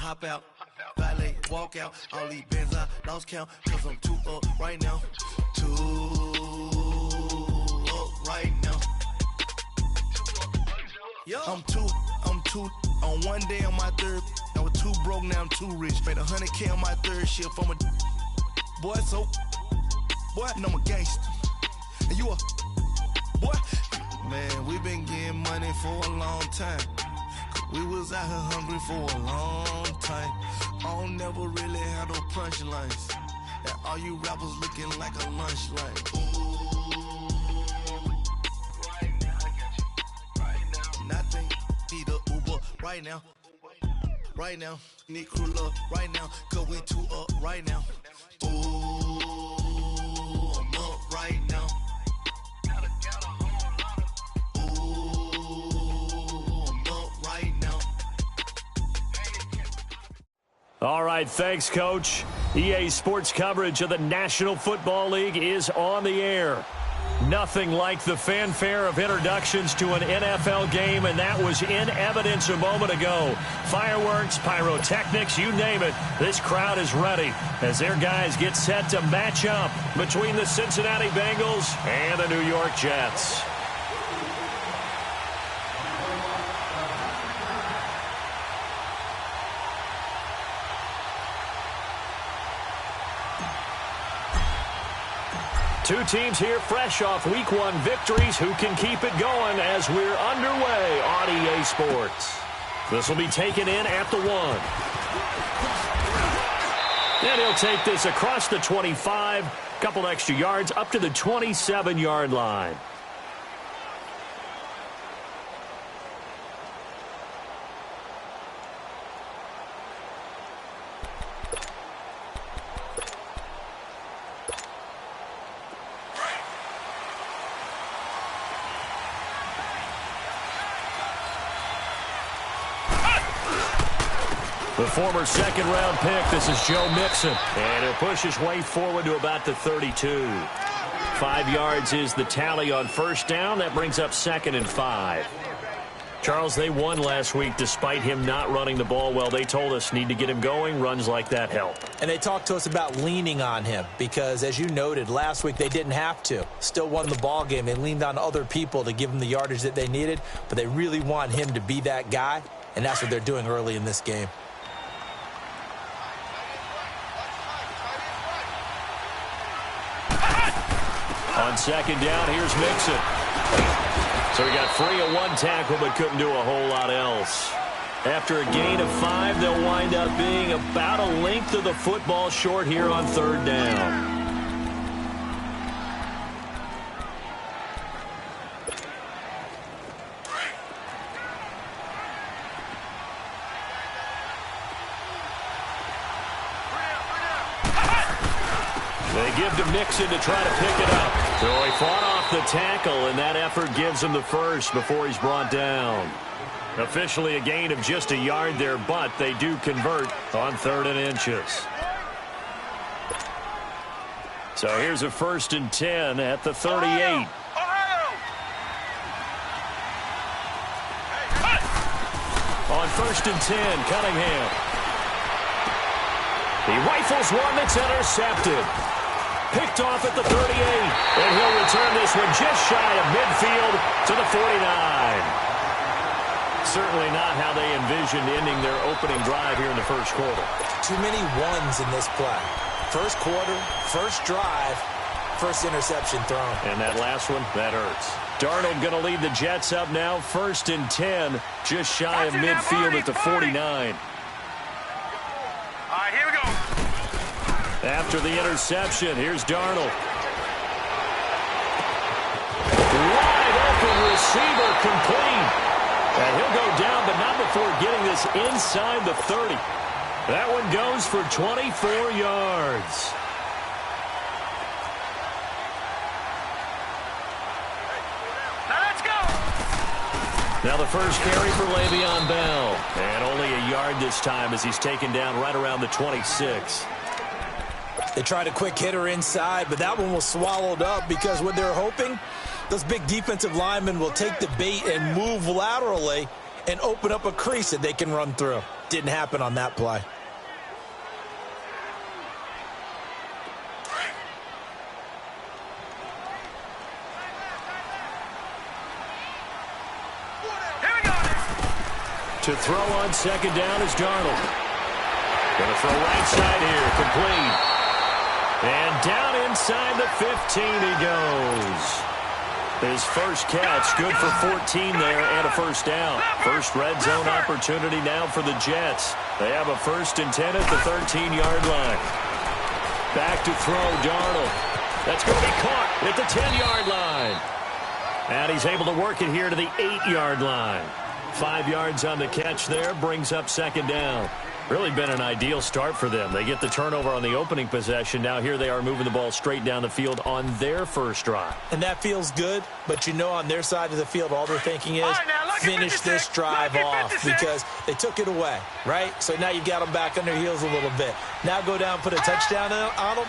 hop out, valet, walk out. All these bands I lost count, cause I'm too up right now. Too up right now. I'm too on one day on my third. I was too broke, now I'm too rich. Made 100K on my third shift. I'm a boy, so boy, and I'm a gangster. And you a boy. Man, we been getting money for a long time. We was out here hungry for a long time. I don't never really have no punchlines. And all you rappers looking like a lunch line. Right now, I got you. Right now. Nothing. Need a Uber right now. Right now. Need crew up right now. Cause we too up right now. Ooh, I'm up right now. All right, thanks, Coach. EA Sports coverage of the National Football League is on the air. Nothing like the fanfare of introductions to an NFL game, and that was in evidence a moment ago. Fireworks, pyrotechnics, you name it. This crowd is ready as their guys get set to match up between the Cincinnati Bengals and the New York Jets. Two teams here fresh off Week 1 victories. Who can keep it going as we're underway on EA Sports? This will be taken in at the 1. And he'll take this across the 25. Couple extra yards up to the 27-yard line. The former second-round pick, this is Joe Mixon. And he'll push his way forward to about the 32. 5 yards is the tally on first down. That brings up 2nd and 5. Charles, they won last week despite him not running the ball well. They told us need to get him going. Runs like that help. And they talked to us about leaning on him because, as you noted, last week they didn't have to. Still won the ball game. They leaned on other people to give them the yardage that they needed, but they really want him to be that guy, and that's what they're doing early in this game. On second down, here's Mixon. So he got free of one tackle but couldn't do a whole lot else. After a gain of 5, they'll wind up being about a length of the football short here on third down. They give to Mixon to try to pick it up. So he fought off the tackle, and that effort gives him the first before he's brought down. Officially a gain of just a yard there, but they do convert on 3rd and inches. So here's a 1st and 10 at the 38. On 1st and 10, Cunningham. He rifles one that's intercepted. Picked off at the 38. And he'll return this one just shy of midfield to the 49. Certainly not how they envisioned ending their opening drive here in the first quarter. Too many ones in this play. First quarter, first drive, first interception thrown. And that last one, that hurts. Darnold going to lead the Jets up now. 1st and 10, just shy of midfield at the 49. Here we go. After the interception, here's Darnold. Wide open receiver complete. And he'll go down, but not before getting this inside the 30. That one goes for 24 yards. Now let's go. Now the first carry for Le'Veon Bell. And only a yard this time as he's taken down right around the 26. They tried a quick hitter inside, but that one was swallowed up because what they're hoping, those big defensive linemen will take the bait and move laterally and open up a crease that they can run through. Didn't happen on that play. To throw on second down is Darnold. Going to throw right side here, complete. And down inside the 15 he goes. His first catch, good for 14 there and a first down. First red zone opportunity now for the Jets. They have a 1st and 10 at the 13-yard line. Back to throw, Darnold. That's going to be caught at the 10-yard line. And he's able to work it here to the 8-yard line. 5 yards on the catch there, brings up second down. Really been an ideal start for them. They get the turnover on the opening possession. Now here they are moving the ball straight down the field on their first drive. And that feels good, but you know on their side of the field all they're thinking is finish this drive off because they took it away, right? So now you got them back on their heels a little bit. Now go down, put a touchdown on them.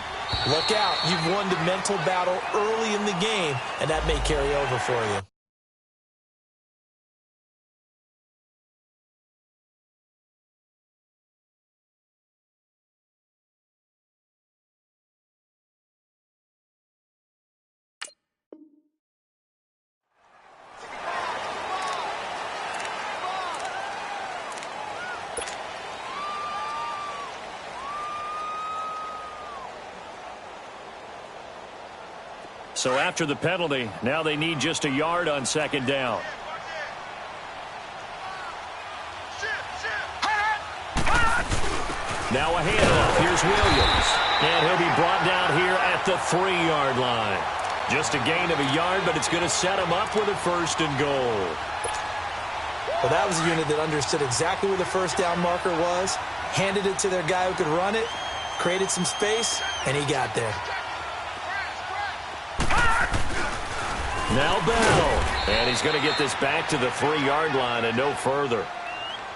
Look out. You've won the mental battle early in the game, and that may carry over for you. So after the penalty, now they need just a yard on second down. Now a handoff. Here's Williams. And he'll be brought down here at the 3-yard line. Just a gain of a yard, but it's going to set him up with a 1st and goal. Well, that was a unit that understood exactly where the first down marker was, handed it to their guy who could run it, created some space, and he got there. Now Bell. And he's going to get this back to the 3-yard line and no further.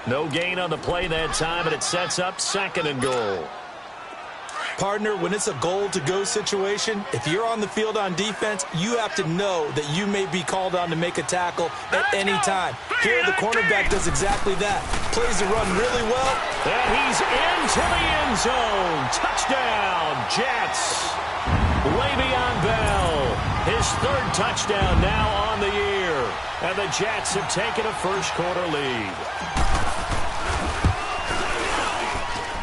No gain on the play that time, and it sets up 2nd and goal. Partner, when it's a goal-to-go situation, if you're on the field on defense, you have to know that you may be called on to make a tackle at any time. Here, the cornerback does exactly that. Plays the run really well. And he's into the end zone. Touchdown, Jets. Le'Veon Bell, his 3rd touchdown now on the year. And the Jets have taken a first-quarter lead.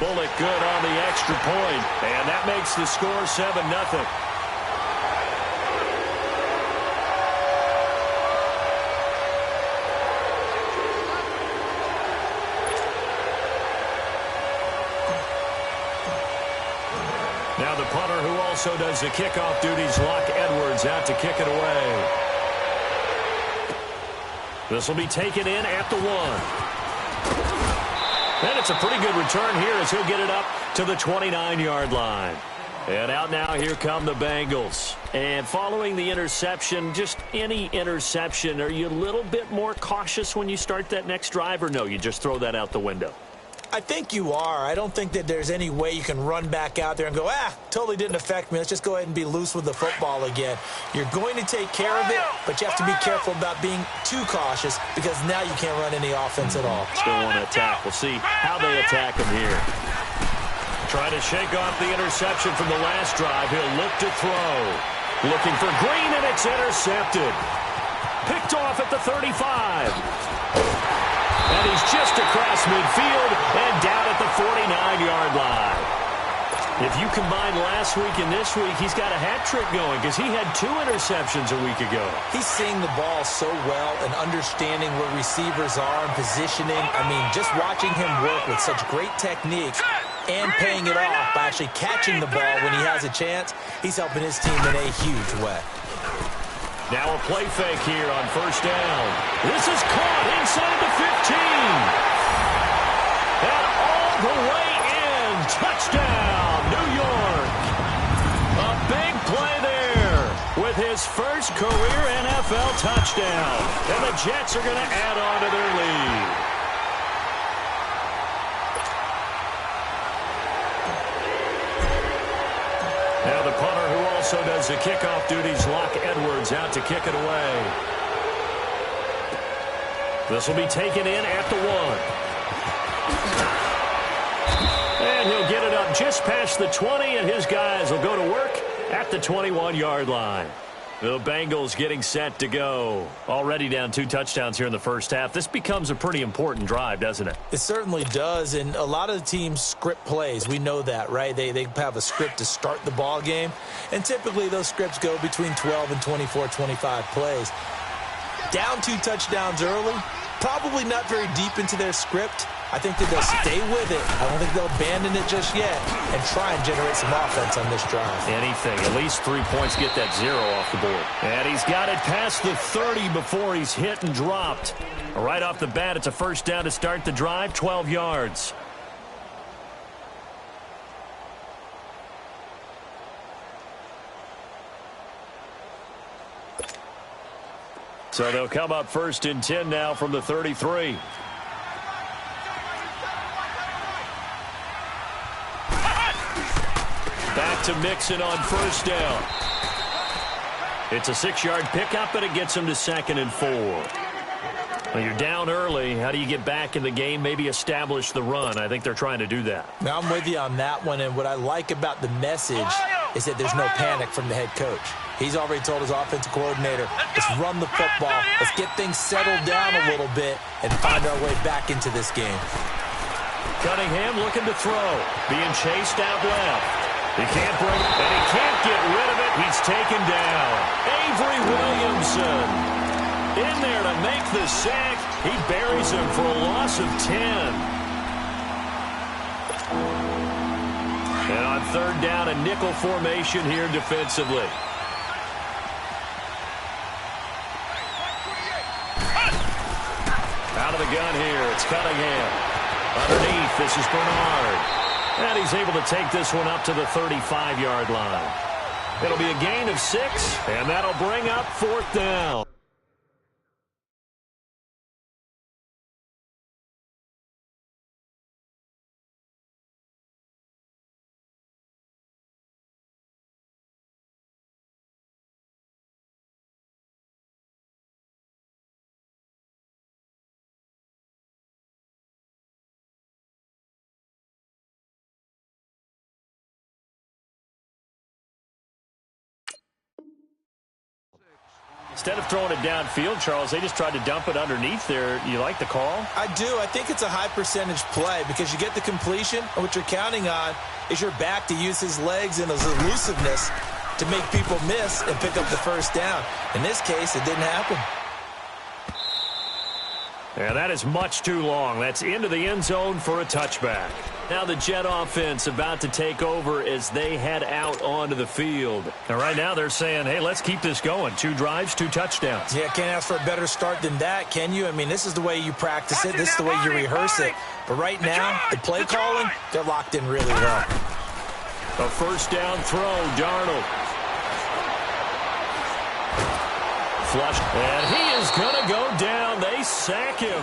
Bullock good on the extra point, and that makes the score 7-0. Now the punter who also does the kickoff duties, Locke Edwards, out to kick it away. This will be taken in at the 1. And it's a pretty good return here as he'll get it up to the 29-yard line. And out now, here come the Bengals. And following the interception, just any interception, are you a little bit more cautious when you start that next drive, or no, you just throw that out the window? I think you are. I don't think that there's any way you can run back out there and go, totally didn't affect me. Let's just go ahead and be loose with the football again. You're going to take care of it, but you have to be careful about being too cautious because now you can't run any offense at all. Still want to attack. We'll see how they attack him here. Trying to shake off the interception from the last drive. He'll look to throw. Looking for Green, and it's intercepted. Picked off at the 35. And he's just across midfield and down at the 49-yard line. If you combine last week and this week, he's got a hat trick going because he had 2 interceptions a week ago. He's seeing the ball so well and understanding where receivers are and positioning. I mean, just watching him work with such great technique and paying it off by actually catching the ball when he has a chance, he's helping his team in a huge way. Now a play fake here on first down. This is caught inside the 15. And all the way in. Touchdown, New York. A big play there with his first career NFL touchdown. And the Jets are going to add on to their lead. Now the punter who also does the kickoff duties, Locke Edwards, out to kick it away. This will be taken in at the 1. up just past the 20, and his guys will go to work at the 21-yard line. The Bengals getting set to go. Already down 2 touchdowns here in the first half. This becomes a pretty important drive, doesn't it? It certainly does, and a lot of the teams script plays. We know that, right? They have a script to start the ball game, and typically those scripts go between 12 and 24, 25 plays. Down 2 touchdowns early, probably not very deep into their script. I think that they'll stay with it. I don't think they'll abandon it just yet and try and generate some offense on this drive. Anything. At least 3 points, get that 0 off the board. And he's got it past the 30 before he's hit and dropped. Right off the bat, it's a first down to start the drive, 12 yards. So they'll come up first and 10 now from the 33. Back to Mixon on first down. It's a 6-yard pickup, and it gets him to 2nd and 4. Well, you're down early. How do you get back in the game? Maybe establish the run. I think they're trying to do that. Now, I'm with you on that one, and what I like about the message is that there's no panic from the head coach. He's already told his offensive coordinator, let's run the football, let's get things settled down a little bit and find our way back into this game. Cunningham looking to throw. Being chased out left. He can't bring it, and he can't get rid of it. He's taken down. Avery Williamson in there to make the sack. He buries him for a loss of 10. And on 3rd down, a nickel formation here defensively. Out of the gun here, it's Cunningham. Underneath, this is Bernard. And he's able to take this one up to the 35-yard line. It'll be a gain of 6, and that'll bring up 4th down. Instead of throwing it downfield, Charles, they just tried to dump it underneath there. You like the call? I do. I think it's a high-percentage play because you get the completion, and what you're counting on is your back to use his legs and his elusiveness to make people miss and pick up the first down. In this case, it didn't happen. And that is much too long. That's into the end zone for a touchback. Now the Jet offense about to take over as they head out onto the field. And right now they're saying, hey, let's keep this going. 2 drives, 2 touchdowns. Yeah, can't ask for a better start than that, can you? I mean, this is the way you practice it. This is the way you rehearse it. But right now, the play calling, they're locked in really well. A first down throw, Darnold. Flush, and he is going to go down. They sack him.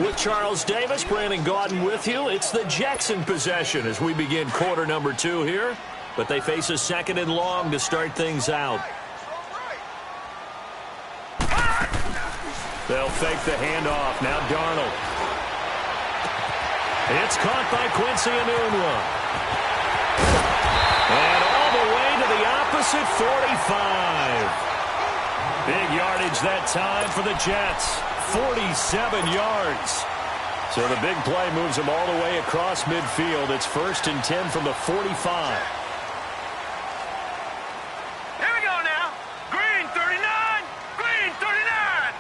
With Charles Davis, Brandon Gaudin with you. It's the Jackson possession as we begin quarter number 2 here. But they face a 2nd and long to start things out. They'll fake the handoff. Now Darnold. It's caught by Quincy Enunwa. And all the way to the opposite 45. Big yardage that time for the Jets. 47 yards. So the big play moves them all the way across midfield. It's 1st and 10 from the 45. Here we go now. Green 39. Green 39.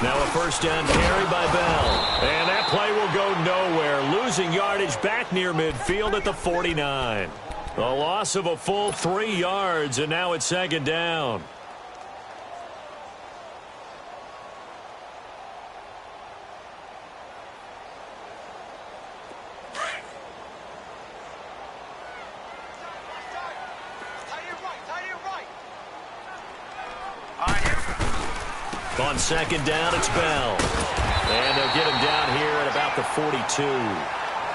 Now a first down carry by Bell. And that play will go nowhere. Losing yardage back near midfield at the 49. A loss of a full 3 yards, and now it's 2nd down. On 2nd down, it's Bell. And they'll get him down here at about the 42.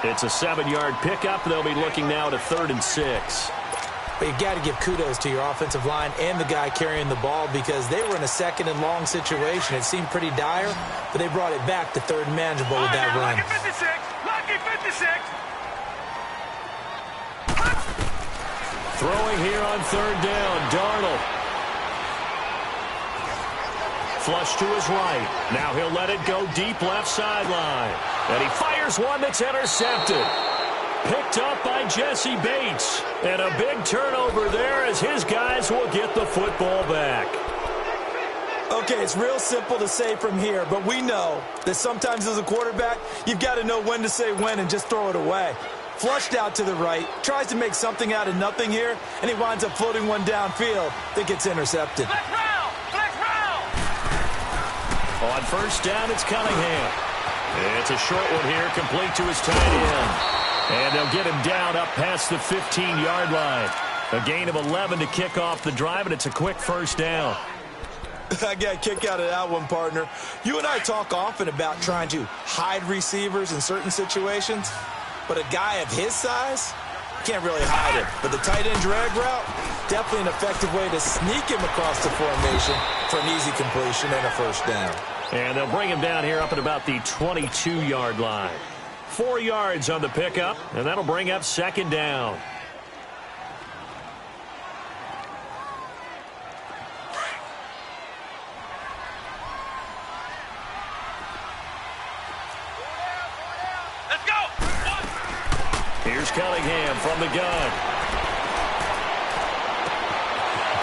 It's a 7-yard pickup. They'll be looking now at a 3rd and 6. But you got to give kudos to your offensive line and the guy carrying the ball because they were in a second and long situation. It seemed pretty dire, but they brought it back to third and manageable with that run. Lucky 56! Lucky 56! Throwing here on third down, Darnold. Flush to his right. Now he'll let it go deep left sideline. And he fires one that's intercepted. Picked up by Jesse Bates. And a big turnover there as his guys will get the football back. Okay, it's real simple to say from here, but we know that sometimes as a quarterback, you've got to know when to say when and just throw it away. Flushed out to the right, tries to make something out of nothing here, and he winds up floating one downfield that gets intercepted. Flex round! Flex round! On first down, it's Cunningham. It's a short one here, complete to his tight end. And they'll get him down up past the 15-yard line. A gain of 11 to kick off the drive, and it's a quick first down. I got a kick out of that one, partner. You and I talk often about trying to hide receivers in certain situations, but a guy of his size can't really hide him. But the tight end drag route, definitely an effective way to sneak him across the formation for an easy completion and a first down. And they'll bring him down here up at about the 22-yard line. 4 yards on the pickup, and that'll bring up second down. Let's go! Here's Cunningham from the gun.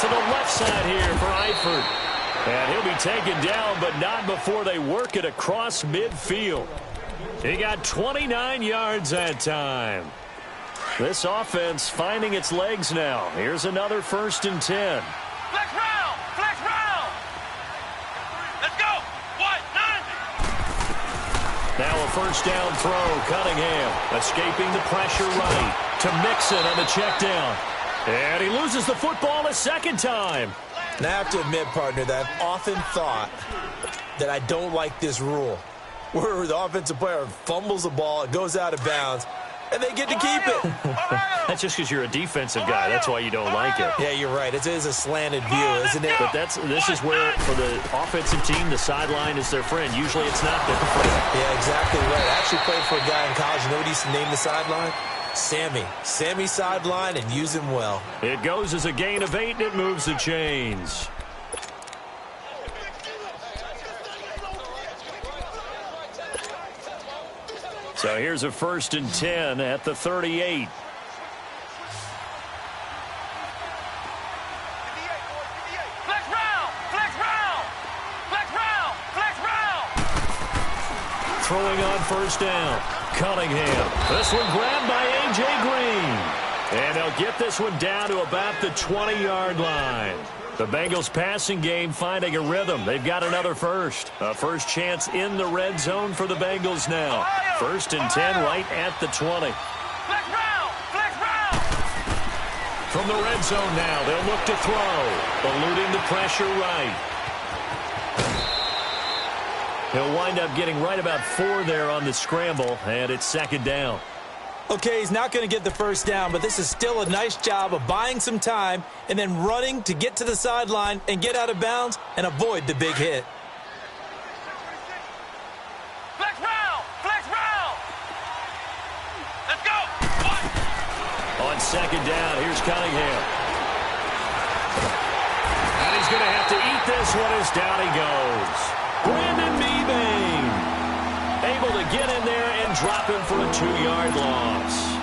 To the left side here for Eifert. And he'll be taken down, but not before they work it across midfield. He got 29 yards that time. This offense finding its legs now. Here's another 1st and 10. Flex round! Flex round! Let's go! 1-9! Now a first down throw. Cunningham escaping the pressure right to Mixon on the check down. And he loses the football a second time. And I have to admit, partner, that I've often thought that I don't like this rule, where the offensive player fumbles the ball, it goes out of bounds, and they get to keep it. That's just because you're a defensive guy. That's why you don't like it. Yeah, you're right. It is a slanted view, isn't it? But this is where, for the offensive team, the sideline is their friend. Usually it's not their friend. Yeah, exactly right. I actually played for a guy in college. You know what he used to name the sideline? Sammy. Sammy sideline, and use him well. It goes as a gain of 8, and it moves the chains. So here's a 1st and 10 at the 38. Flex round! Flex round! Flex round! Flex round! Throwing on first down. Cunningham. This one grabbed by A.J. Green. And they'll get this one down to about the 20-yard line. The Bengals passing game finding a rhythm. They've got another first. A first chance in the red zone for the Bengals now. 1st and 10 right at the 20. Flex round! Flex round! From the red zone now, they'll look to throw. Eluding the pressure right. He'll wind up getting right about 4 there on the scramble, and it's second down. Okay, he's not going to get the first down, but this is still a nice job of buying some time and then running to get to the sideline and get out of bounds and avoid the big hit. Flex round! Flex round! Let's go! On second down, here's Cunningham. And he's going to have to eat this one as down he goes. Brandon Mebane able to get in there and drop him for a 2-yard loss.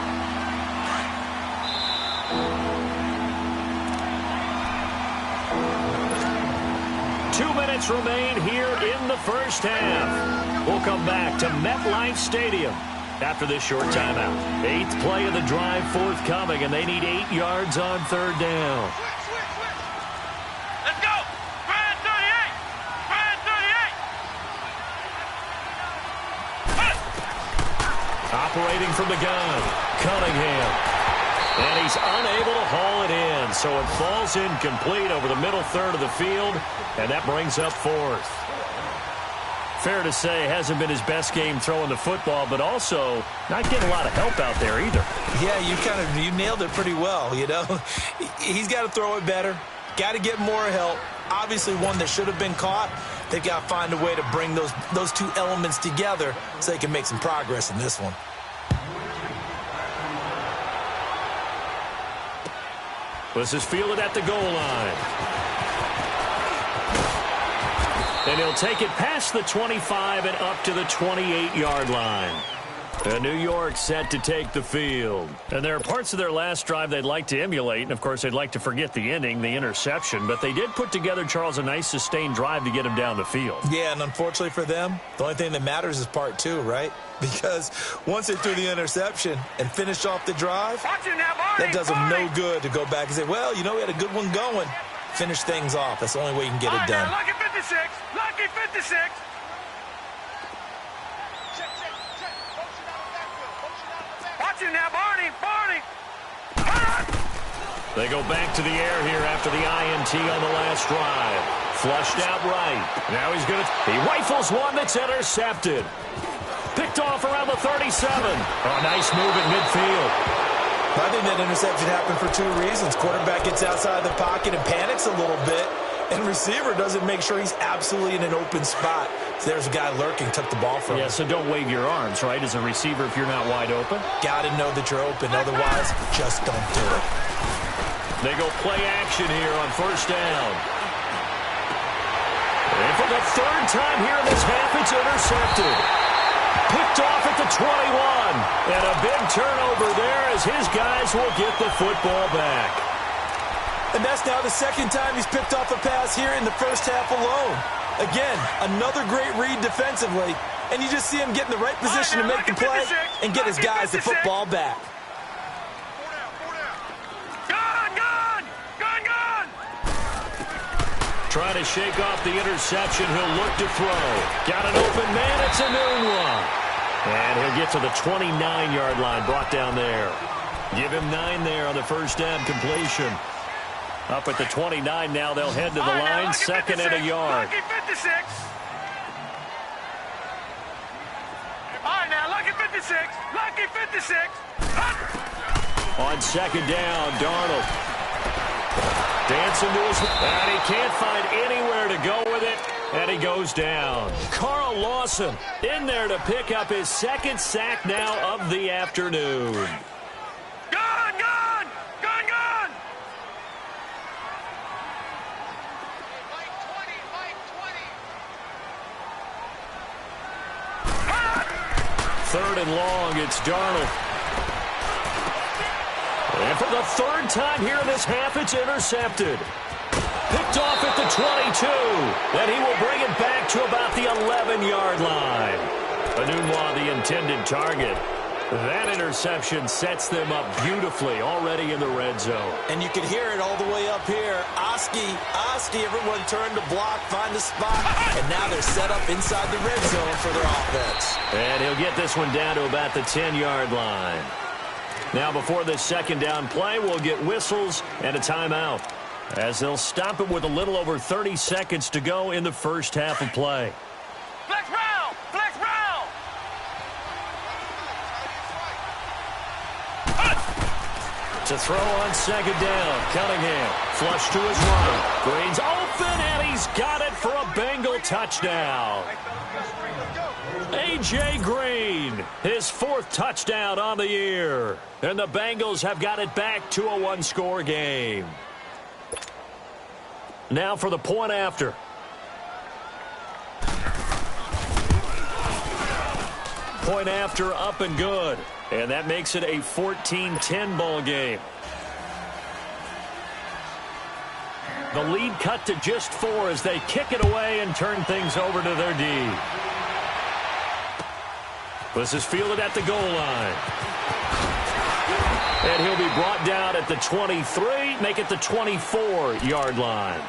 Two minutes remain here in the first half. We'll come back to MetLife Stadium after this short timeout. 8th play of the drive forthcoming, and they need 8 yards on third down. Let's go! Brand 38! Brand 38! Operating from the gun, Cunningham. And he's unable to haul it in, so it falls incomplete over the middle third of the field, and that brings up 4th. fair to say, hasn't been his best game throwing the football, but also not getting a lot of help out there either. Yeah, you nailed it pretty well, you know. He's got to throw it better, got to get more help. Obviously one that should have been caught. They've got to find a way to bring those two elements together so they can make some progress in this one. This is fielded at the goal line. And he'll take it past the 25 and up to the 28-yard line. And New York set to take the field. And there are parts of their last drive they'd like to emulate. And, of course, they'd like to forget the ending, the interception. But they did put together, Charles, a nice sustained drive to get him down the field. Yeah, and unfortunately for them, the only thing that matters is part two, right? Because once they threw the interception and finished off the drive, that does them no good to go back and say, well, you know, we had a good one going. Finish things off. That's the only way you can get it done. Lucky 56. Lucky 56. Watch him now, Barney. Barney. They go back to the air here after the INT on the last drive. Flushed out right. Now he rifles one that's intercepted. Picked off around the 37. Oh, nice move at midfield. I think that interception happened for two reasons. Quarterback gets outside the pocket and panics a little bit, and receiver doesn't make sure he's absolutely in an open spot. So there's a guy lurking, took the ball from him. Yeah, so don't wave your arms, right, as a receiver if you're not wide open. Got to know that you're open. Otherwise, just don't do it. They go play action here on first down. And for the third time here in this half, it's intercepted. Picked off at the 21. And a big turnover there as his guys will get the football back. And that's now the second time he's picked off a pass here in the first half alone. Again, another great read defensively. And you just see him get in the right position to make the play and get his guys the football back. Trying to shake off the interception. He'll look to throw. Got an open man. It's a new one. And he'll get to the 29-yard line, brought down there. Give him 9 there on the first down completion. Up at the 29 now, they'll head to the line, second and a yard. Lucky 56. All right, now, lucky 56. Lucky 56. On second down, Darnold. Dancing to his... And he can't find anywhere to go with it. And he goes down. Carl Lawson in there to pick up his second sack now of the afternoon. Gone, gone, gone, gone. Third and long, it's Darnold. And for the third time here in this half, it's intercepted. Picked off at the 22. And he will bring it back to about the 11-yard line. Anunwa, the intended target. That interception sets them up beautifully already in the red zone. And you can hear it all the way up here. Oski, everyone turned to block, find the spot, and now they're set up inside the red zone for their offense. And he'll get this one down to about the 10-yard line. Now before this second down play, we'll get whistles and a timeout, as they'll stop it with a little over 30 seconds to go in the first half of play. Flex round, flex round. To throw on second down, Cunningham, flush to his right. Green's open, and he's got it for a Bengal touchdown. A.J. Green, his 4th touchdown on the year. And the Bengals have got it back to a one-score game. Now for the point after. Point after up and good. And that makes it a 14-10 ball game. The lead cut to just 4 as they kick it away and turn things over to their D. This is fielded at the goal line. And he'll be brought down at the 23, make it the 24-yard line.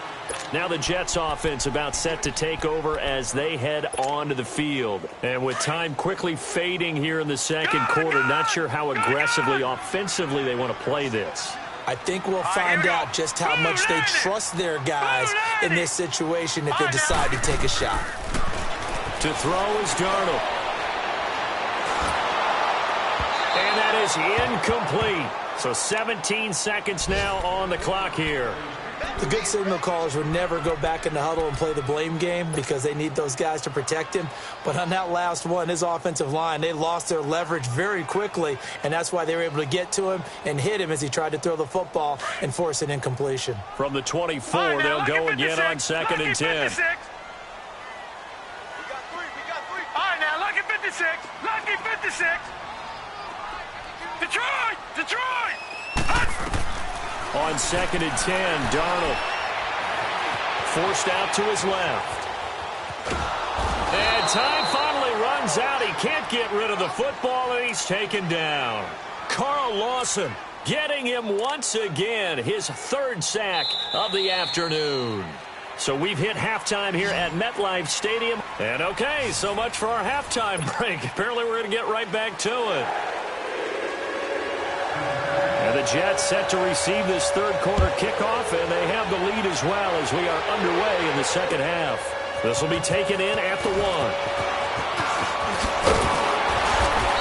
Now the Jets offense about set to take over as they head onto the field. And with time quickly fading here in the second quarter, not sure how aggressively, offensively they want to play this. I think we'll find out just how much they trust their guys in this situation if they decide to take a shot. To throw is Darnold. And that is incomplete. So 17 seconds now on the clock here. The good signal callers would never go back in the huddle and play the blame game because they need those guys to protect him. But on that last one, his offensive line, they lost their leverage very quickly, and that's why they were able to get to him and hit him as he tried to throw the football and force an incompletion. From the 24, right, they'll go again on 2nd and 10. 56. All right, now, lucky 56. Lucky 56. Detroit! Detroit! On 2nd and 10, Darnold forced out to his left. And time finally runs out. He can't get rid of the football, and he's taken down. Carl Lawson getting him once again, his 3rd sack of the afternoon. So we've hit halftime here at MetLife Stadium. And okay, so much for our halftime break. Apparently we're going to get right back to it. And the Jets set to receive this 3rd quarter kickoff, and they have the lead as well as we are underway in the 2nd half. This will be taken in at the 1.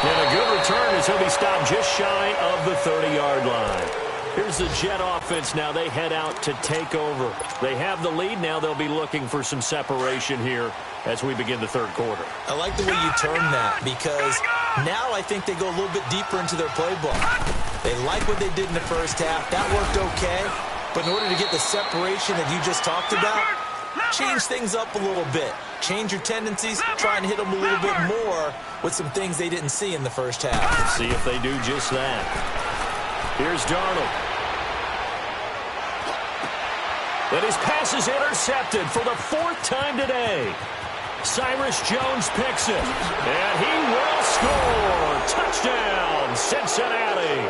And a good return as he'll be stopped just shy of the 30-yard line. Here's the Jet offense now. They head out to take over. They have the lead. Now they'll be looking for some separation here as we begin the 3rd quarter. I like the way you term that because now I think they go a little bit deeper into their playbook. They like what they did in the 1st half. That worked okay. But in order to get the separation that you just talked about, change things up a little bit. Change your tendencies. Try and hit them a little bit more with some things they didn't see in the 1st half. Let's see if they do just that. Here's Darnold. And his pass is intercepted for the 4th time today. Cyrus Jones picks it. And he will score. Touchdown, Cincinnati.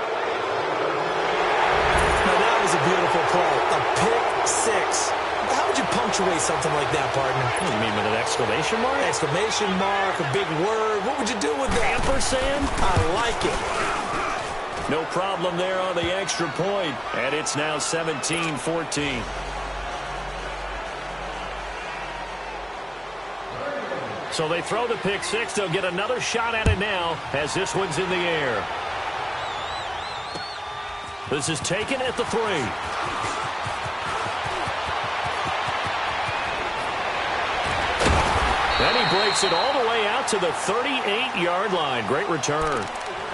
Now that was a beautiful play. A pick 6. How would you punctuate something like that, partner? What do you mean, with an exclamation mark? Exclamation mark, a big word. What would you do with that? Ampersand? I like it. No problem there on the extra point. And it's now 17-14. So they throw the pick 6. They'll get another shot at it now as this one's in the air. This is taken at the 3. Then he breaks it all the way out to the 38-yard line. Great return.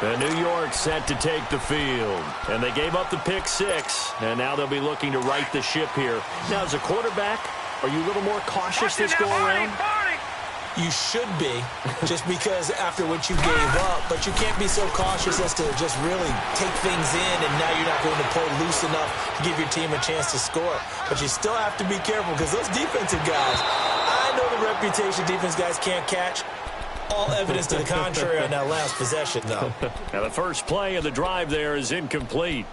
And New York set to take the field. And they gave up the pick 6. And now they'll be looking to right the ship here. Now, as a quarterback, are you a little more cautious this go-around? You should be, just because after what you gave up. But you can't be so cautious as to just really take things in, and now you're not going to play loose enough to give your team a chance to score. But you still have to be careful because those defensive guys, I know the reputation defense guys can't catch. All evidence to the contrary on that last possession, though. Now the first play of the drive there is incomplete.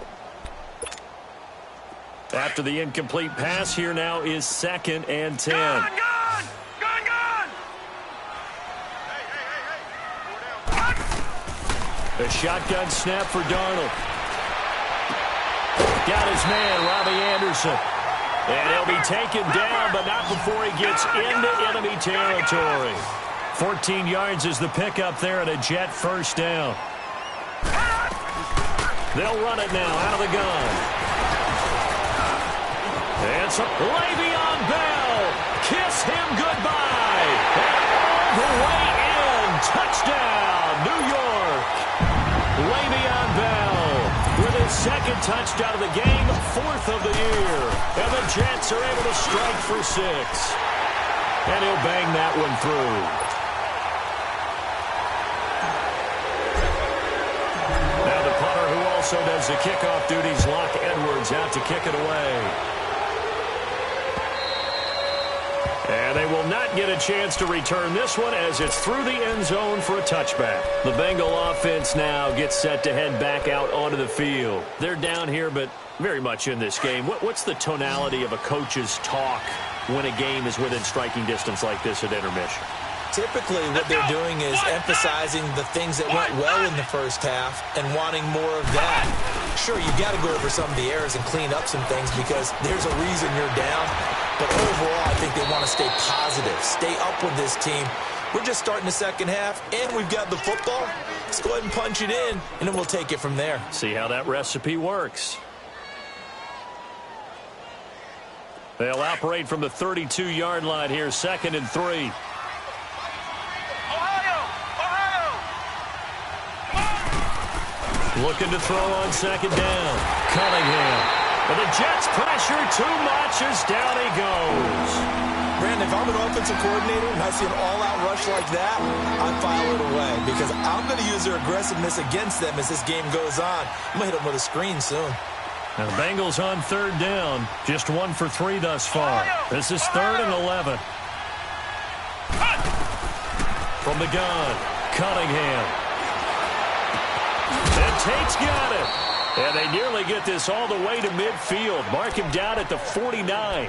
After the incomplete pass, here now is 2nd and 10. Gone! A shotgun snap for Darnold. Got his man, Robbie Anderson. And he'll be taken down, but not before he gets into enemy territory. 14 yards is the pickup there and a Jet 1st down. They'll run it now out of the gun. And some Le'Veon Bell. Kiss him goodbye. And all the way in. Touchdown, New York. Le'Veon Bell with his 2nd touchdown of the game, 4th of the year. And the Jets are able to strike for 6. And he'll bang that one through. Now the punter who also does the kickoff duties, Locke Edwards, out to kick it away. And they will not get a chance to return this one as it's through the end zone for a touchback. The Bengal offense now gets set to head back out onto the field. They're down here, but very much in this game. What's the tonality of a coach's talk when a game is within striking distance like this at intermission? Typically, what they're doing is emphasizing the things that went well in the 1st half and wanting more of that. Sure, you've got to go over some of the errors and clean up some things because there's a reason you're down. But overall, I think they want to stay positive, stay up with this team, We're just starting the second half, and we've got the football. Let's go ahead and punch it in, and then we'll take it from there. See how that recipe works. They'll operate from the 32-yard line here, 2nd and 3. Looking to throw on 2nd down. Cunningham. But the Jets pressure too much as down he goes. Brandon, if I'm an offensive coordinator and I see an all-out rush like that, I file it away because I'm going to use their aggressiveness against them as this game goes on. I'm going to hit them with a screen soon. Now the Bengals on 3rd down. Just 1 for 3 thus far. This is 3rd and 11. From the gun, Cunningham. And Tate's got it. And they nearly get this all the way to midfield. Mark him down at the 49.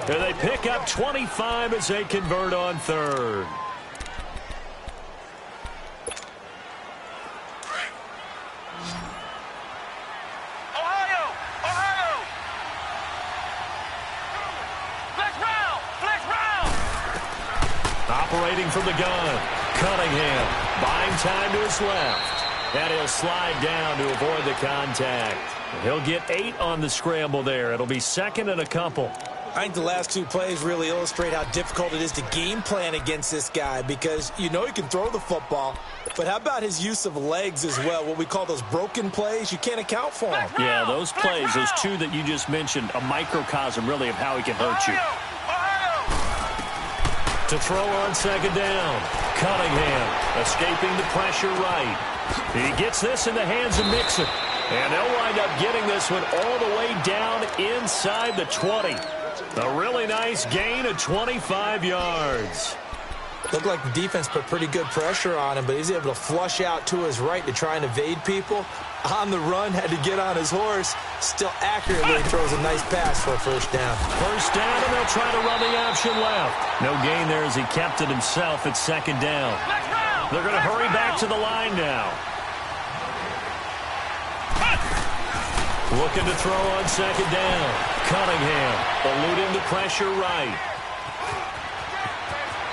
And they pick up 25 as they convert on 3rd. Operating from the gun, Cunningham buying time to his left. And he'll slide down to avoid the contact. He'll get 8 on the scramble there. It'll be 2nd and a couple. I think the last 2 plays really illustrate how difficult it is to game plan against this guy because you know he can throw the football, but how about his use of legs as well, what we call those broken plays? You can't account for them. Yeah, those plays, those 2 that you just mentioned, a microcosm really of how he can hurt you. To throw on 2nd down, Cunningham escaping the pressure right. He gets this in the hands of Mixon, and they'll wind up getting this one all the way down inside the 20. A really nice gain of 25 yards. Looked like the defense put pretty good pressure on him, but he's able to flush out to his right to try and evade people. On the run, had to get on his horse. Still accurately throws a nice pass for a 1st down. 1st down, and they'll try to run the option left. No gain there as he kept it himself at 2nd down. They're going to hurry back to the line now. Looking to throw on 2nd down. Cunningham eluding the pressure right.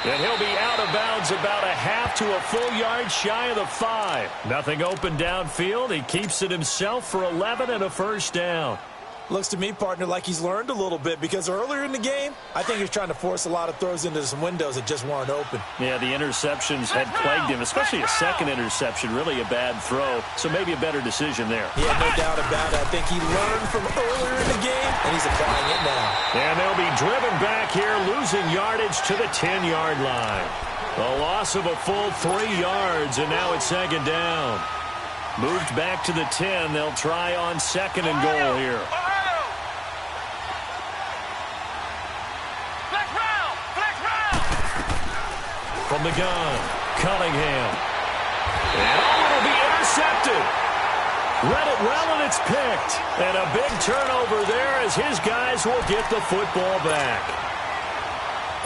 And he'll be out of bounds about a half to a full yard shy of the 5. Nothing open downfield. He keeps it himself for 11 and a 1st down. Looks to me, partner, like he's learned a little bit because earlier in the game, I think he was trying to force a lot of throws into some windows that just weren't open. Yeah, the interceptions had plagued him, especially a 2nd interception, really a bad throw, so maybe a better decision there. Yeah, no doubt about it. I think he learned from earlier in the game, and he's applying it now. And they'll be driven back here, losing yardage to the 10-yard line. A loss of a full 3 yards, and now it's 2nd down. Moved back to the 10. They'll try on 2nd and goal here. From the gun, Cunningham. And it'll be intercepted. Read it well, and it's picked. And a big turnover there as his guys will get the football back.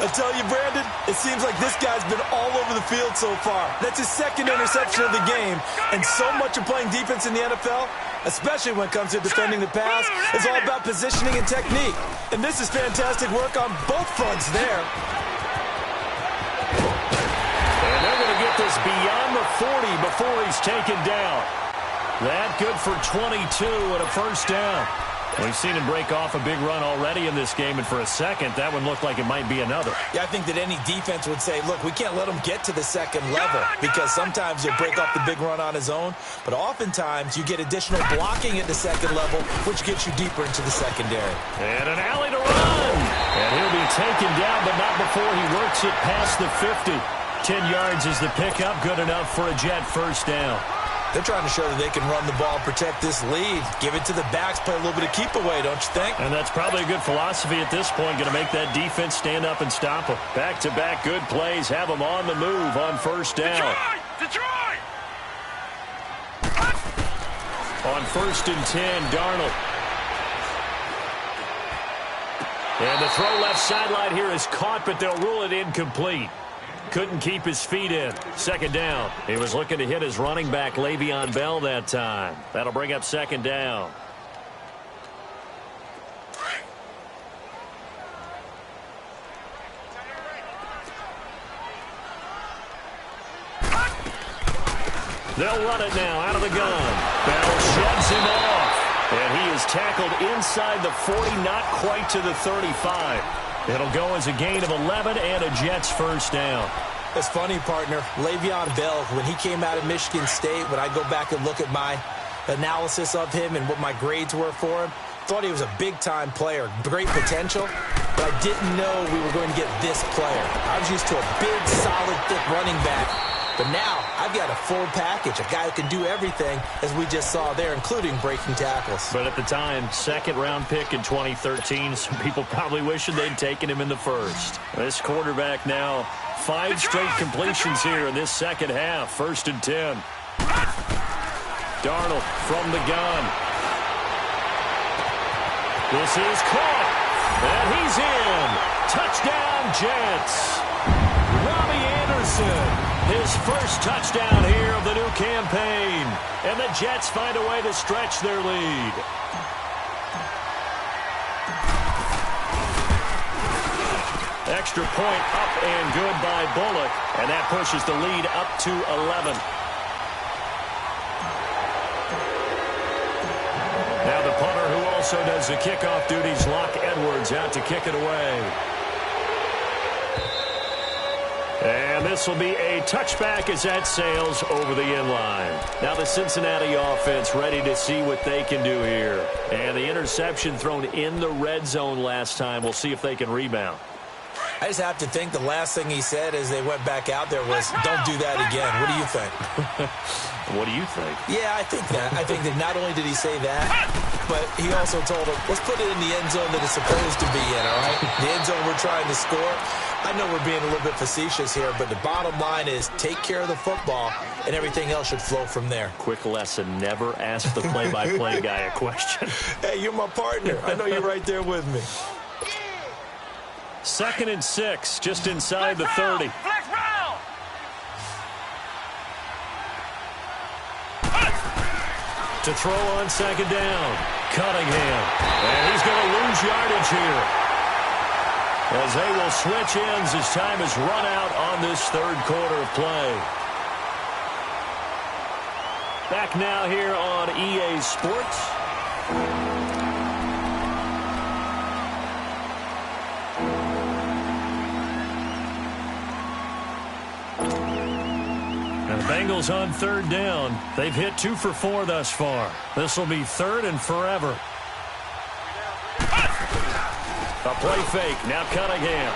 I tell you, Brandon, it seems like this guy's been all over the field so far. That's his 2nd interception of the game. And so much of playing defense in the NFL, especially when it comes to defending the pass, is all about positioning and technique. And this is fantastic work on both fronts there. And they're going to get this beyond the 40 before he's taken down. That good for 22 and a 1st down. We've seen him break off a big run already in this game, and for a second, that one looked like it might be another. Yeah, I think that any defense would say, look, we can't let him get to the 2nd level because sometimes he'll break off the big run on his own, but oftentimes you get additional blocking at the 2nd level, which gets you deeper into the secondary. And an alley to run. And he'll be taken down, but not before he works it past the 50. 10 yards is the pickup, good enough for a Jet 1st down. They're trying to show that they can run the ball and protect this lead. Give it to the backs, play a little bit of keep away, don't you think? And that's probably a good philosophy at this point, going to make that defense stand up and stop them. Back-to-back good plays, have them on the move on 1st down. Detroit! On 1st and 10, Darnold. And the throw left sideline here is caught, but they'll rule it incomplete. Couldn't keep his feet in. 2nd down. He was looking to hit his running back, Le'Veon Bell, that time. That'll bring up 2nd down. They'll run it now out of the gun. Bell sheds him off. And he is tackled inside the 40, not quite to the 35. It'll go as a gain of 11 and a Jets first down. It's funny, partner. Le'Veon Bell, when he came out of Michigan State, when I go back and look at my analysis of him and what my grades were for him, thought he was a big-time player, great potential, but I didn't know we were going to get this player. I was used to a big, solid, thick running back, but now I've got a full package, a guy who can do everything, as we just saw there, including breaking tackles. But at the time, second-round pick in 2013, some people probably wishing they'd taken him in the first. This quarterback now, 5 straight completions here in this second half, 1st and 10. Darnold from the gun. This is caught, and he's in. Touchdown, Jets. Robbie Anderson, his first touchdown here of the new campaign. And the Jets find a way to stretch their lead. Extra point up and good by Bullock, and that pushes the lead up to 11. Now the punter, who also does the kickoff duties, Locke Edwards, out to kick it away. And this will be a touchback as that sails over the end line. Now the Cincinnati offense ready to see what they can do here. And the interception thrown in the red zone last time. We'll see if they can rebound. I just have to think the last thing he said as they went back out there was, don't do that again. What do you think? What do you think? Yeah, I think that. I think that not only did he say that, but he also told him, let's put it in the end zone that it's supposed to be in, all right? The end zone we're trying to score. I know we're being a little bit facetious here, but the bottom line is take care of the football, and everything else should flow from there. Quick lesson, never ask the play-by-play guy a question. Hey, you're my partner. I know you're right there with me. 2nd and 6, just inside the 30. Flex round. To throw on 2nd down, Cunningham. And he's going to lose yardage here, as they will switch ends as time is run out on this 3rd quarter of play. Back now here on EA Sports. And the Bengals on 3rd down. They've hit 2 for 4 thus far. This will be 3rd and forever. A play fake. Now Cunningham.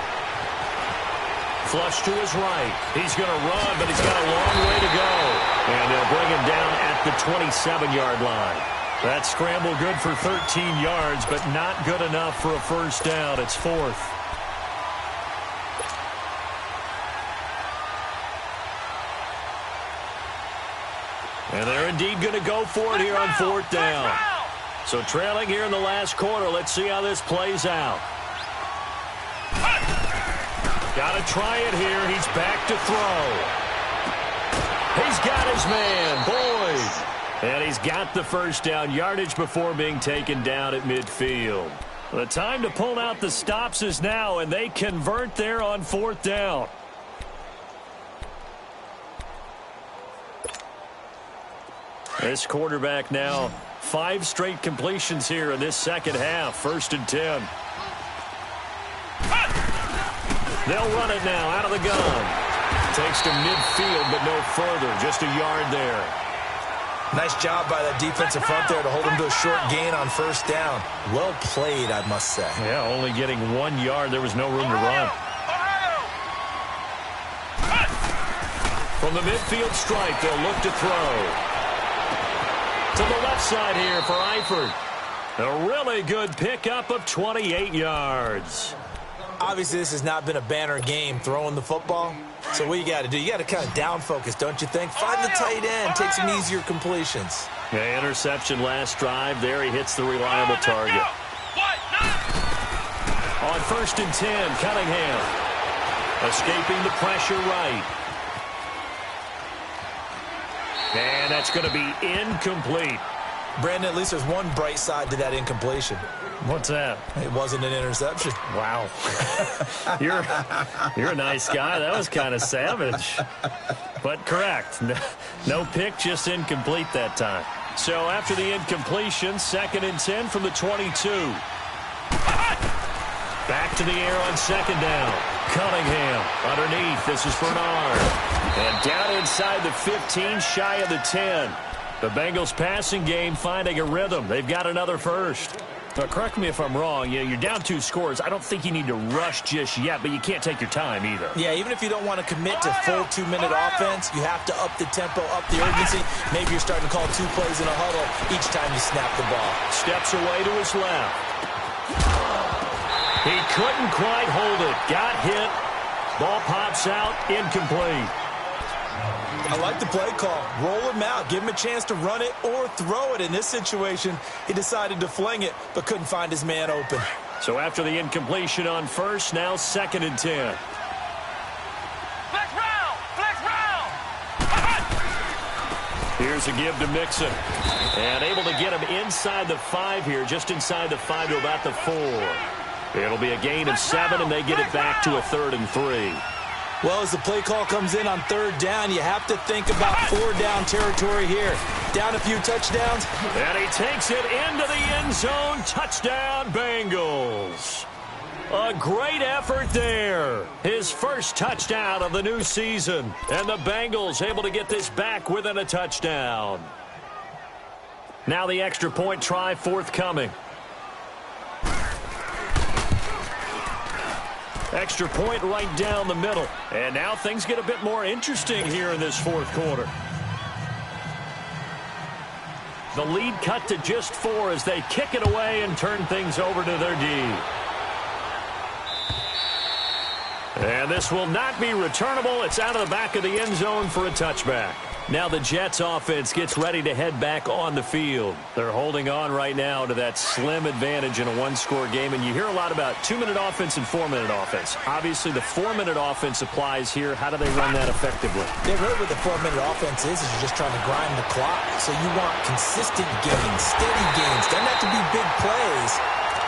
Flush to his right. He's going to run, but he's got a long way to go. And they'll bring him down at the 27-yard line. That scramble good for 13 yards, but not good enough for a first down. It's 4th. And they're indeed going to go for it here on 4th down. So trailing here in the last quarter. Let's see how this plays out. Got to try it here. He's back to throw. He's got his man, Boyd. And he's got the first down, yardage before being taken down at midfield. The time to pull out the stops is now, and they convert there on 4th down. This quarterback now, 5 straight completions here in this second half, 1st and 10. They'll run it now out of the gun. Takes to midfield, but no further, just a yard there. Nice job by that defensive front there to hold him to a short gain on 1st down. Well played, I must say. Yeah, only getting 1 yard. There was no room to run. From the midfield stripe, they'll look to throw. To the left side here for Eifert. A really good pickup of 28 yards. Obviously, this has not been a banner game throwing the football. So what you got to do, you got to kind of down focus, don't you think? Find the tight end, take some easier completions. Yeah, interception last drive. There he hits the reliable target. On 1st and 10, Cunningham. Escaping the pressure right. And that's going to be incomplete. Brandon, at least there's one bright side to that incompletion. What's that? It wasn't an interception. Wow. You're a nice guy. That was kind of savage. but correct. No pick, just incomplete that time. So after the incompletion, 2nd and 10 from the 22. Back to the air on 2nd down. Cunningham underneath. This is Bernard. And down inside the 15, shy of the 10. The Bengals passing game finding a rhythm. They've got another first. But correct me if I'm wrong. You're down 2 scores. I don't think you need to rush just yet, but you can't take your time either. Yeah, even if you don't want to commit to full 2-minute offense, you have to up the tempo, up the urgency. Maybe you're starting to call 2 plays in a huddle each time you snap the ball. Steps away to his left. He couldn't quite hold it. Got hit. Ball pops out. Incomplete. I like the play call. Roll him out. Give him a chance to run it or throw it. In this situation, he decided to fling it, but couldn't find his man open. So after the incompletion on first, now 2nd and 10. Flex round! Flex round! Here's a give to Mixon. And able to get him inside the 5 here, just inside the 5 to about the 4. It'll be a gain of 7, and they get it back to a 3rd and 3. Well, as the play call comes in on 3rd down, you have to think about 4-down territory here. Down a few touchdowns. And he takes it into the end zone. Touchdown, Bengals. A great effort there. His first touchdown of the new season. And the Bengals able to get this back within a touchdown. Now the extra point try forthcoming. Extra point right down the middle. And now things get a bit more interesting here in this 4th quarter. The lead cut to just 4 as they kick it away and turn things over to their D. And this will not be returnable. It's out of the back of the end zone for a touchback. Now the Jets offense gets ready to head back on the field. They're holding on right now to that slim advantage in a 1-score game. And you hear a lot about 2-minute offense and 4-minute offense. Obviously, the 4-minute offense applies here. How do they run that effectively? Yeah, really what the 4-minute offense is you're just trying to grind the clock. So you want consistent gains, steady gains. Doesn't have to be big plays,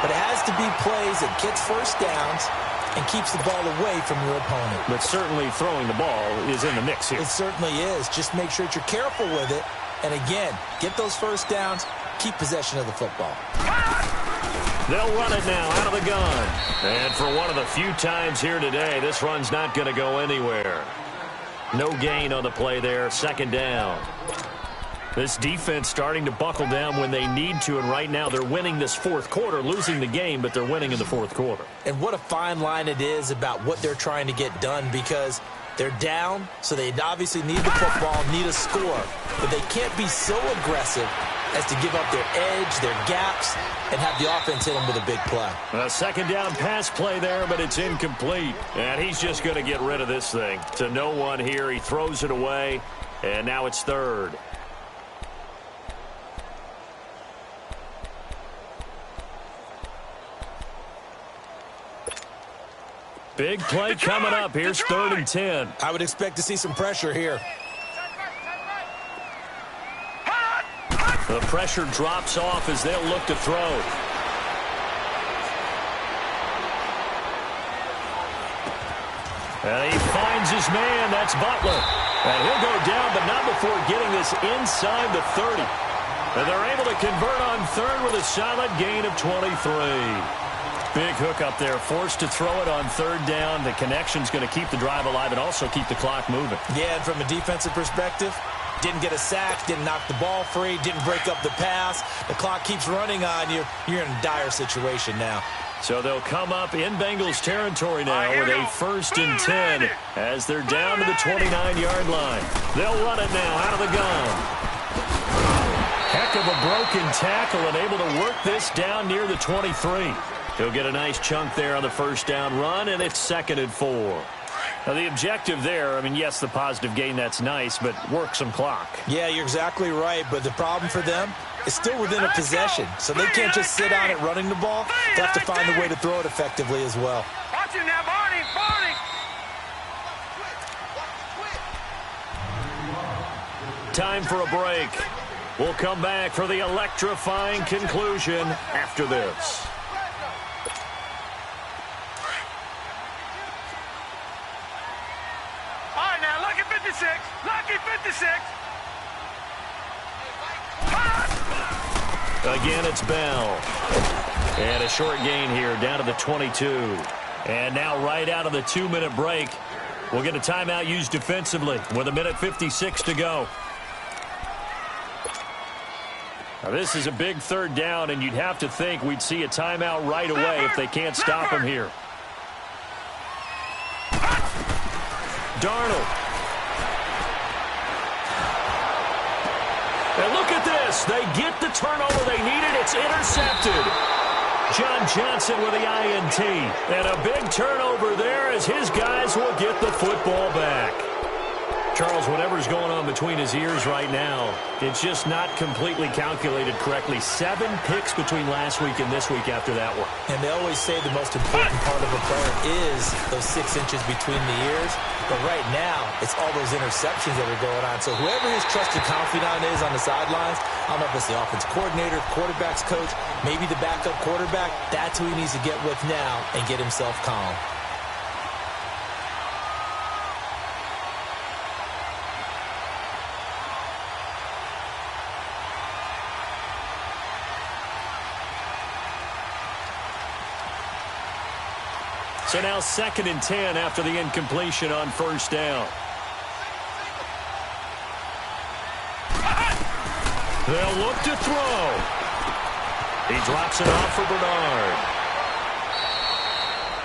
but it has to be plays that gets first downs and keeps the ball away from your opponent. But certainly throwing the ball is in the mix here. It certainly is. Just make sure that you're careful with it. And again, get those first downs, keep possession of the football. They'll run it now out of the gun. And for one of the few times here today, this run's not going to go anywhere. No gain on the play there, 2nd down. This defense starting to buckle down when they need to, and right now they're winning this 4th quarter, losing the game, but they're winning in the 4th quarter. And what a fine line it is about what they're trying to get done, because they're down, so they obviously need the football, need a score, but they can't be so aggressive as to give up their edge, their gaps, and have the offense hit them with a big play. A 2nd down pass play there, but it's incomplete. And he's just going to get rid of this thing. To no one here, he throws it away, and now it's 3rd. Big play coming up. Here's 3rd and 10. I would expect to see some pressure here. The pressure drops off as they'll look to throw. And he finds his man. That's Butler. And he'll go down, but not before getting this inside the 30. And they're able to convert on 3rd with a solid gain of 23. Big hook up there, forced to throw it on 3rd down. The connection's going to keep the drive alive and also keep the clock moving. Yeah, and from a defensive perspective, didn't get a sack, didn't knock the ball free, didn't break up the pass. The clock keeps running on you. You're in a dire situation now. So they'll come up in Bengals territory now with a 1st and 10 as they're down to the 29-yard line. They'll run it now out of the gun. Heck of a broken tackle and able to work this down near the 23. He'll get a nice chunk there on the 1st down run, and it's 2nd and 4. Now, the objective there, I mean, yes, the positive gain, that's nice, but work some clock. Yeah, you're exactly right, but the problem for them is still within a possession, so they can't just sit on it running the ball. They have to find a way to throw it effectively as well. Watch it now, Barney! Barney! Time for a break. We'll come back for the electrifying conclusion after this. All right, now, look at 56. Look! 56. Again, it's Bell. And a short gain here, down to the 22. And now right out of the 2-minute break, we'll get a timeout used defensively with 1:56 to go. Now, this is a big third down, and you'd have to think we'd see a timeout right away if they can't stop him here. Darnold. And look at this. They get the turnover they needed. It's intercepted. John Johnson with the INT. And a big turnover there as his guys will get the football back. Charles, whatever's going on between his ears right now, it's just not completely calculated correctly. 7 picks between last week and this week after that one. And they always say the most important part of a player is those 6 inches between the ears. But right now, it's all those interceptions that are going on. So whoever his trusted confidant is on the sidelines, I don't know if it's the offense coordinator, quarterback's coach, maybe the backup quarterback, that's who he needs to get with now and get himself calm. So now 2nd and 10 after the incompletion on first down. They'll look to throw. He drops it off for Bernard.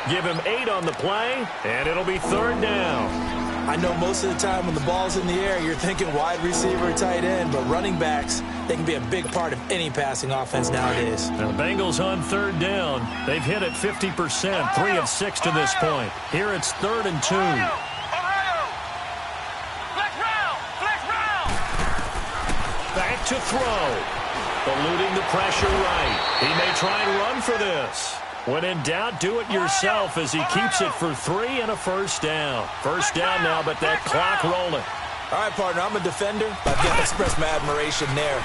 Give him 8 on the play, and it'll be 3rd down. I know most of the time when the ball's in the air, you're thinking wide receiver or tight end, but running backs, they can be a big part of any passing offense nowadays. Now the Bengals on 3rd down. They've hit it 50%, 3 of 6 to this point. Here it's 3rd and 2. Back to throw. Eluding the pressure right. He may try and run for this. When in doubt, do it yourself as he keeps it for 3 and a first down. First down now, but that clock rolling. All right, partner, I'm a defender. I've got to express my admiration there.